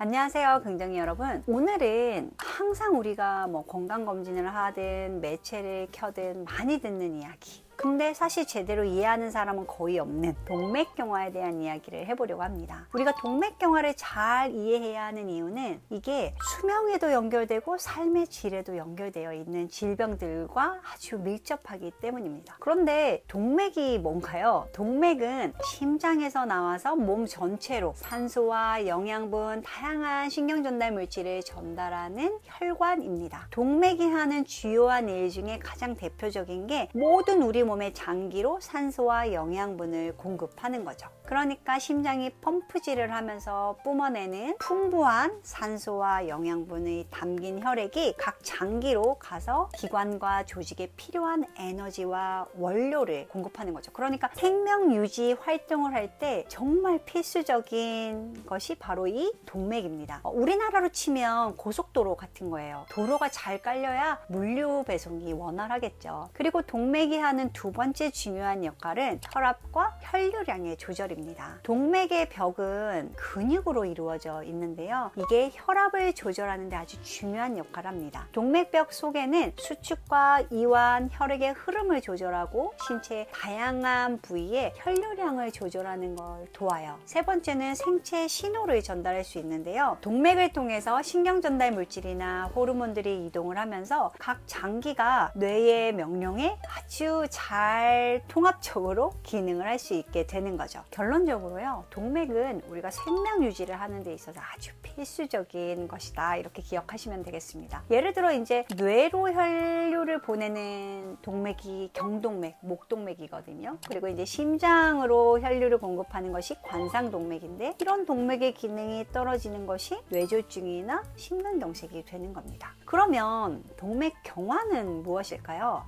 안녕하세요, 긍정이 여러분. 오늘은 항상 우리가 건강검진을 하든 매체를 켜든 많이 듣는 이야기, 근데 사실 제대로 이해하는 사람은 거의 없는 동맥경화에 대한 이야기를 해보려고 합니다. 우리가 동맥경화를 잘 이해해야 하는 이유는 이게 수명에도 연결되고 삶의 질에도 연결되어 있는 질병들과 아주 밀접하기 때문입니다. 그런데 동맥이 뭔가요? 동맥은 심장에서 나와서 몸 전체로 산소와 영양분, 다양한 신경전달 물질을 전달하는 혈관입니다. 동맥이 하는 주요한 일 중에 가장 대표적인 게 모든 우리 몸의 장기로 산소와 영양분을 공급하는 거죠. 그러니까 심장이 펌프질을 하면서 뿜어내는 풍부한 산소와 영양분이 담긴 혈액이 각 장기로 가서 기관과 조직에 필요한 에너지와 원료를 공급하는 거죠. 그러니까 생명 유지 활동을 할 때 정말 필수적인 것이 바로 이 동맥입니다. 우리나라로 치면 고속도로 같은 거예요. 도로가 잘 깔려야 물류 배송이 원활하겠죠. 그리고 동맥이 하는 두 번째 중요한 역할은 혈압과 혈류량의 조절입니다. 동맥의 벽은 근육으로 이루어져 있는데요. 이게 혈압을 조절하는 데 아주 중요한 역할을 합니다. 동맥벽 속에는 수축과 이완, 혈액의 흐름을 조절하고 신체의 다양한 부위에 혈류량을 조절하는 걸 도와요. 세 번째는 생체 신호를 전달할 수 있는데요. 동맥을 통해서 신경전달 물질이나 호르몬들이 이동을 하면서 각 장기가 뇌의 명령에 아주 잘 통합적으로 기능을 할 수 있게 되는 거죠. 결론적으로요, 동맥은 우리가 생명 유지를 하는 데 있어서 아주 필수적인 것이다, 이렇게 기억하시면 되겠습니다. 예를 들어 이제 뇌로 혈류를 보내는 동맥이 경동맥, 목동맥이거든요. 그리고 이제 심장으로 혈류를 공급하는 것이 관상동맥인데, 이런 동맥의 기능이 떨어지는 것이 뇌졸중이나 심근경색이 되는 겁니다. 그러면 동맥경화는 무엇일까요?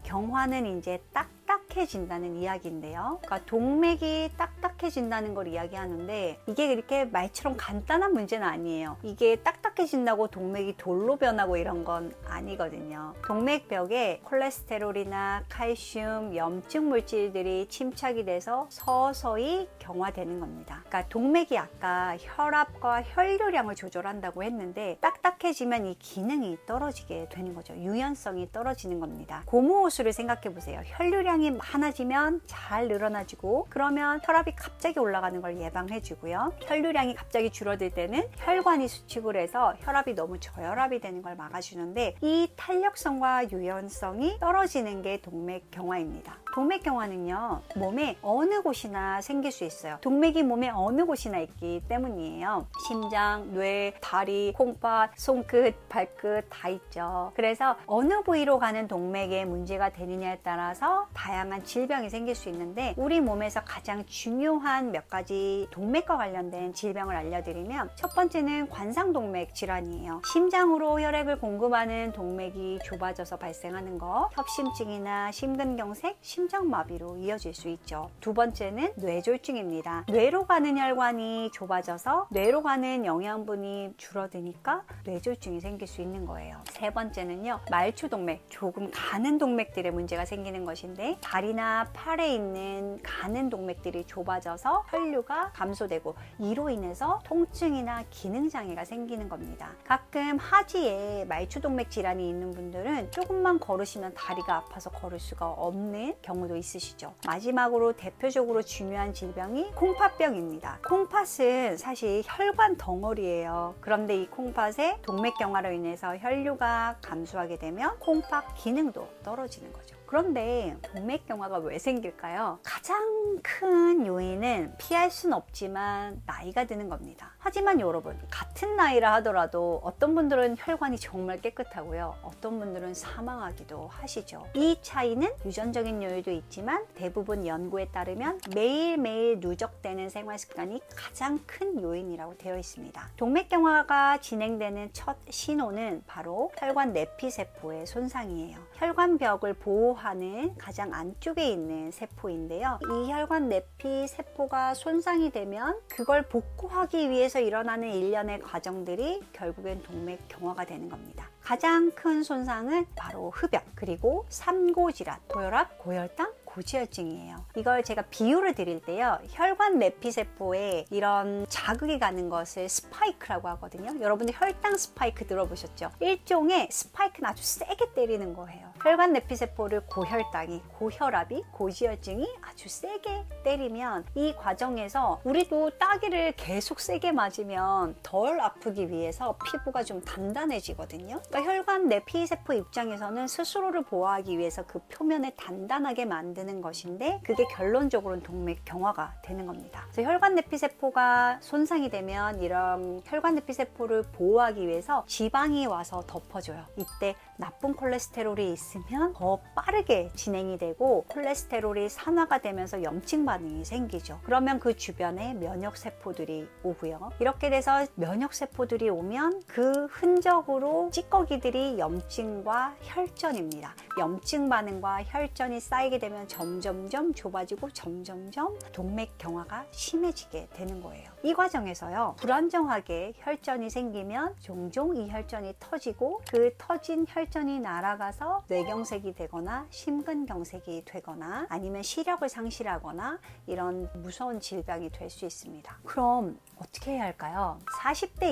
경화는 이제 딱딱해진다는 이야기인데요. 그러니까 동맥이 딱딱해진다는 걸 이야기하는데, 이게 그렇게 말처럼 간단한 문제는 아니에요. 이게 딱딱해진다고 동맥이 돌로 변하고 이런 건 아니거든요. 동맥벽에 콜레스테롤이나 칼슘, 염증 물질들이 침착이 돼서 서서히 경화되는 겁니다. 그러니까 동맥이 아까 혈압과 혈류량을 조절한다고 했는데, 딱딱해지면 이 기능이 떨어지게 되는 거죠. 유연성이 떨어지는 겁니다. 고무호수를 생각해 보세요. 혈류량이 많아지면 잘 늘어나지고, 그러면 혈압이 갑자기 올라가는 걸 예방해 주고요. 혈류량이 갑자기 줄어들 때는 혈관이 수축을 해서 혈압이 너무 저혈압이 되는 걸 막아주는데, 이 탄력성과 유연성이 떨어지는 게 동맥경화입니다. 동맥경화는요, 몸의 어느 곳이나 생길 수 있어요. 동맥이 몸의 어느 곳이나 있기 때문이에요. 심장, 뇌, 다리, 콩팥, 손끝, 발끝 다 있죠. 그래서 어느 부위로 가는 동맥에 문제가 되느냐에 따라서 다양한 질병이 생길 수 있는데, 우리 몸에서 가장 중요한 몇 가지 동맥과 관련된 질병을 알려드리면, 첫 번째는 관상동맥 질환이에요. 심장으로 혈액을 공급하는 동맥이 좁아져서 발생하는 거, 협심증이나 심근경색, 심장마비로 이어질 수 있죠. 두 번째는 뇌졸중입니다. 뇌로 가는 혈관이 좁아져서 뇌로 가는 영양분이 줄어드니까 뇌졸중이 생길 수 있는 거예요. 세 번째는요, 말초동맥, 조금 가는 동맥들의 문제가 생기는 것인데, 다리나 팔에 있는 가는 동맥들이 좁아져서 혈류가 감소되고, 이로 인해서 통증이나 기능장애가 생기는 겁니다. 가끔 하지에 말초동맥 질환이 있는 분들은 조금만 걸으시면 다리가 아파서 걸을 수가 없는 경우도 있으시죠. 마지막으로 대표적으로 중요한 질병이 콩팥병입니다. 콩팥은 사실 혈관 덩어리예요. 그런데 이 콩팥에 동맥경화로 인해서 혈류가 감소하게 되면 콩팥 기능도 떨어지는 거죠. 그런데 동맥경화가 왜 생길까요? 가장 큰 요인은 피할 순 없지만 나이가 드는 겁니다. 하지만 여러분, 같은 나이라 하더라도 어떤 분들은 혈관이 정말 깨끗하고요, 어떤 분들은 사망하기도 하시죠. 이 차이는 유전적인 요인도 있지만, 대부분 연구에 따르면 매일매일 누적되는 생활습관이 가장 큰 요인이라고 되어 있습니다. 동맥경화가 진행되는 첫 신호는 바로 혈관 내피세포의 손상이에요. 혈관벽을 보호하는 가장 안쪽에 있는 세포인데요, 이 혈관 내피세포가 손상이 되면 그걸 복구하기 위해서 일어나는 일련의 과정들이 결국엔 동맥경화가 되는 겁니다. 가장 큰 손상은 바로 흡연, 그리고 삼고질환, 고혈압, 고혈당, 고지혈증이에요. 이걸 제가 비유를 드릴 때요, 혈관 내피세포에 이런 자극이 가는 것을 스파이크라고 하거든요. 여러분들 혈당 스파이크 들어보셨죠? 일종의 스파이크는 아주 세게 때리는 거예요. 혈관 내피세포를 고혈당이, 고혈압이, 고지혈증이 아주 세게 때리면 이 과정에서 우리도 따기를 계속 세게 맞으면 덜 아프기 위해서 피부가 좀 단단해지거든요. 그러니까 혈관 내피세포 입장에서는 스스로를 보호하기 위해서 그 표면을 단단하게 만드는 것인데, 그게 결론적으로는 동맥경화가 되는 겁니다. 그래서 혈관 내피세포가 손상이 되면 이런 혈관 내피세포를 보호하기 위해서 지방이 와서 덮어줘요. 이때 나쁜 콜레스테롤이 있으면 더 빠르게 진행이 되고 콜레스테롤이 산화가 되면서 염증 반응이 생기죠. 그러면 그 주변에 면역세포들이 오고요. 이렇게 돼서 면역세포들이 오면 그 흔적으로 찌꺼기들이 염증과 혈전입니다. 염증 반응과 혈전이 쌓이게 되면 점점점 좁아지고 점점점 동맥경화가 심해지게 되는 거예요. 이 과정에서요, 불안정하게 혈전이 생기면 종종 이 혈전이 터지고 그 터진 혈전이 날아가서 뇌경색이 되거나 심근경색이 되거나 아니면 시력을 상실하거나 이런 무서운 질병이 될 수 있습니다. 그럼 어떻게 해야 할까요? 40대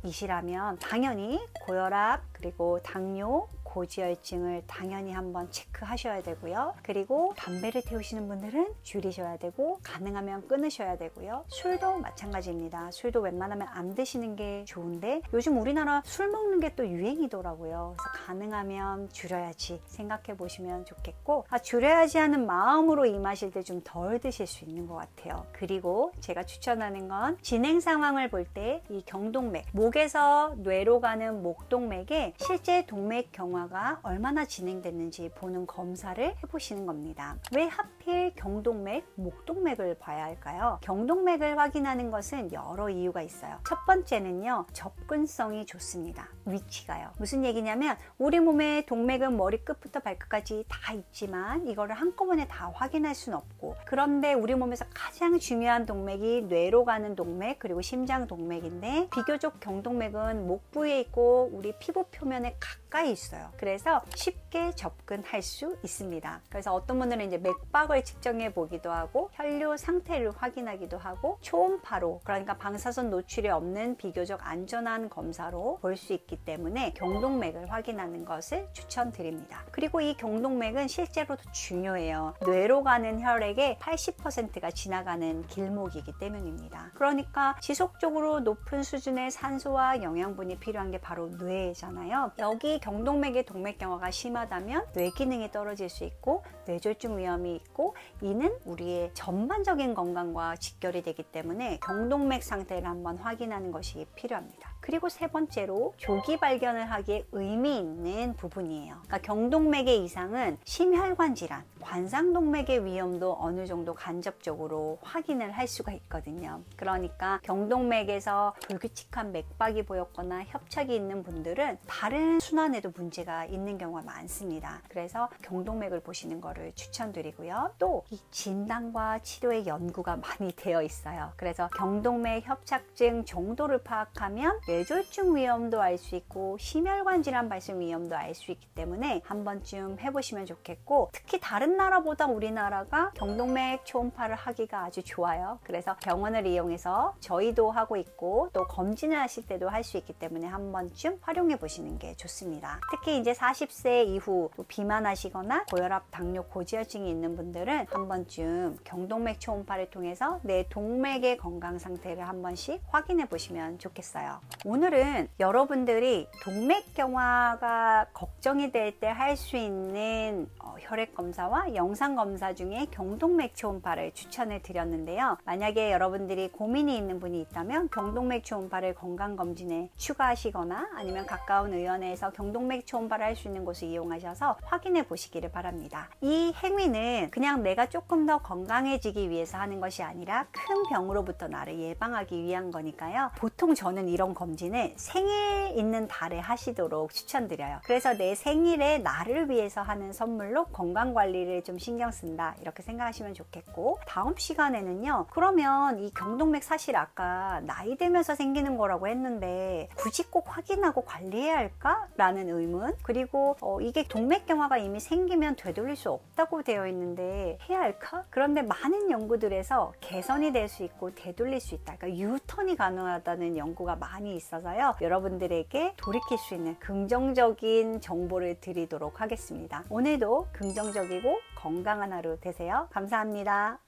이후이시라면 당연히 고혈압, 그리고 당뇨, 고지혈증을 당연히 한번 체크하셔야 되고요. 그리고 담배를 태우시는 분들은 줄이셔야 되고 가능하면 끊으셔야 되고요. 술도 마찬가지입니다. 술도 웬만하면 안 드시는 게 좋은데 요즘 우리나라 술 먹는 게 또 유행이더라고요. 그래서 가능하면 줄여야지 생각해 보시면 좋겠고, 줄여야지 하는 마음으로 임하실 때 좀 덜 드실 수 있는 것 같아요. 그리고 제가 추천하는 건 진행 상황을 볼 때 이 경동맥, 목에서 뇌로 가는 목동맥에 실제 동맥경화가 얼마나 진행됐는지 보는 검사를 해보시는 겁니다. 왜 하필 경동맥, 목동맥을 봐야 할까요? 경동맥을 확인하는 것은 여러 이유가 있어요. 첫 번째는요, 접근성이 좋습니다. 위치가요. 무슨 얘기냐면 우리 몸의 동맥은 머리끝부터 발끝까지 다 있지만 이거를 한꺼번에 다 확인할 수는 없고, 그런데 우리 몸에서 가장 중요한 동맥이 뇌로 가는 동맥, 그리고 심장 동맥인데 비교적 경동맥은 목 부위에 있고 우리 피부 표면에 가까이 있어요. 그래서 쉽게 접근할 수 있습니다. 그래서 어떤 분들은 이제 맥박을 측정해 보기도 하고 혈류 상태를 확인하기도 하고 초음파로, 그러니까 방사선 노출이 없는 비교적 안전한 검사로 볼 수 있기 때문에 경동맥을 확인하는 것을 추천드립니다. 그리고 이 경동맥은 실제로도 중요해요. 뇌로 가는 혈액의 80%가 지나가는 길목이기 때문입니다. 그러니까 지속적으로 높은 수준의 산소와 영양분이 필요한 게 바로 뇌잖아요. 여기 경동맥의 동맥경화가 심하다면 뇌 기능이 떨어질 수 있고 뇌졸중 위험이 있고, 이는 우리의 전반적인 건강과 직결이 되기 때문에 경동맥 상태를 한번 확인하는 것이 필요합니다. 그리고 세 번째로 조기 발견을 하기에 의미 있는 부분이에요. 그러니까 경동맥의 이상은 심혈관 질환, 관상동맥의 위험도 어느 정도 간접적으로 확인을 할 수가 있거든요. 그러니까 경동맥에서 불규칙한 맥박이 보였거나 협착이 있는 분들은 다른 순환에도 문제가 있는 경우가 많습니다. 그래서 경동맥을 보시는 거를 추천드리고요. 또 이 진단과 치료의 연구가 많이 되어 있어요. 그래서 경동맥 협착증 정도를 파악하면 뇌졸중 위험도 알 수 있고 심혈관 질환 발생 위험도 알 수 있기 때문에 한 번쯤 해보시면 좋겠고, 특히 다른 나라보다 우리나라가 경동맥 초음파를 하기가 아주 좋아요. 그래서 병원을 이용해서 저희도 하고 있고 또 검진을 하실 때도 할 수 있기 때문에 한 번쯤 활용해 보시는 게 좋습니다. 특히 이제 40세 이후 비만하시거나 고혈압, 당뇨, 고지혈증이 있는 분들은 한 번쯤 경동맥 초음파를 통해서 내 동맥의 건강 상태를 한 번씩 확인해 보시면 좋겠어요. 오늘은 여러분들이 동맥경화가 걱정이 될 때 할 수 있는 혈액 검사와 영상 검사 중에 경동맥 초음파를 추천을 드렸는데요. 만약에 여러분들이 고민이 있는 분이 있다면 경동맥 초음파를 건강검진에 추가하시거나 아니면 가까운 의원회에서 경동맥 초음파를 할 수 있는 곳을 이용하셔서 확인해 보시기를 바랍니다. 이 행위는 그냥 내가 조금 더 건강해지기 위해서 하는 것이 아니라 큰 병으로부터 나를 예방하기 위한 거니까요. 보통 저는 이런 검진을 생일 있는 달에 하시도록 추천드려요. 그래서 내 생일에 나를 위해서 하는 선물로 갈수록 건강관리를 좀 신경 쓴다, 이렇게 생각하시면 좋겠고, 다음 시간에는요, 그러면 이 경동맥 사실 아까 나이 들면서 생기는 거라고 했는데 굳이 꼭 확인하고 관리해야 할까? 라는 의문, 그리고 이게 동맥경화가 이미 생기면 되돌릴 수 없다고 되어 있는데 해야 할까? 그런데 많은 연구들에서 개선이 될 수 있고 되돌릴 수 있다, 그러니까 유턴이 가능하다는 연구가 많이 있어서요, 여러분들에게 돌이킬 수 있는 긍정적인 정보를 드리도록 하겠습니다. 오늘도 긍정적이고 건강한 하루 되세요. 감사합니다.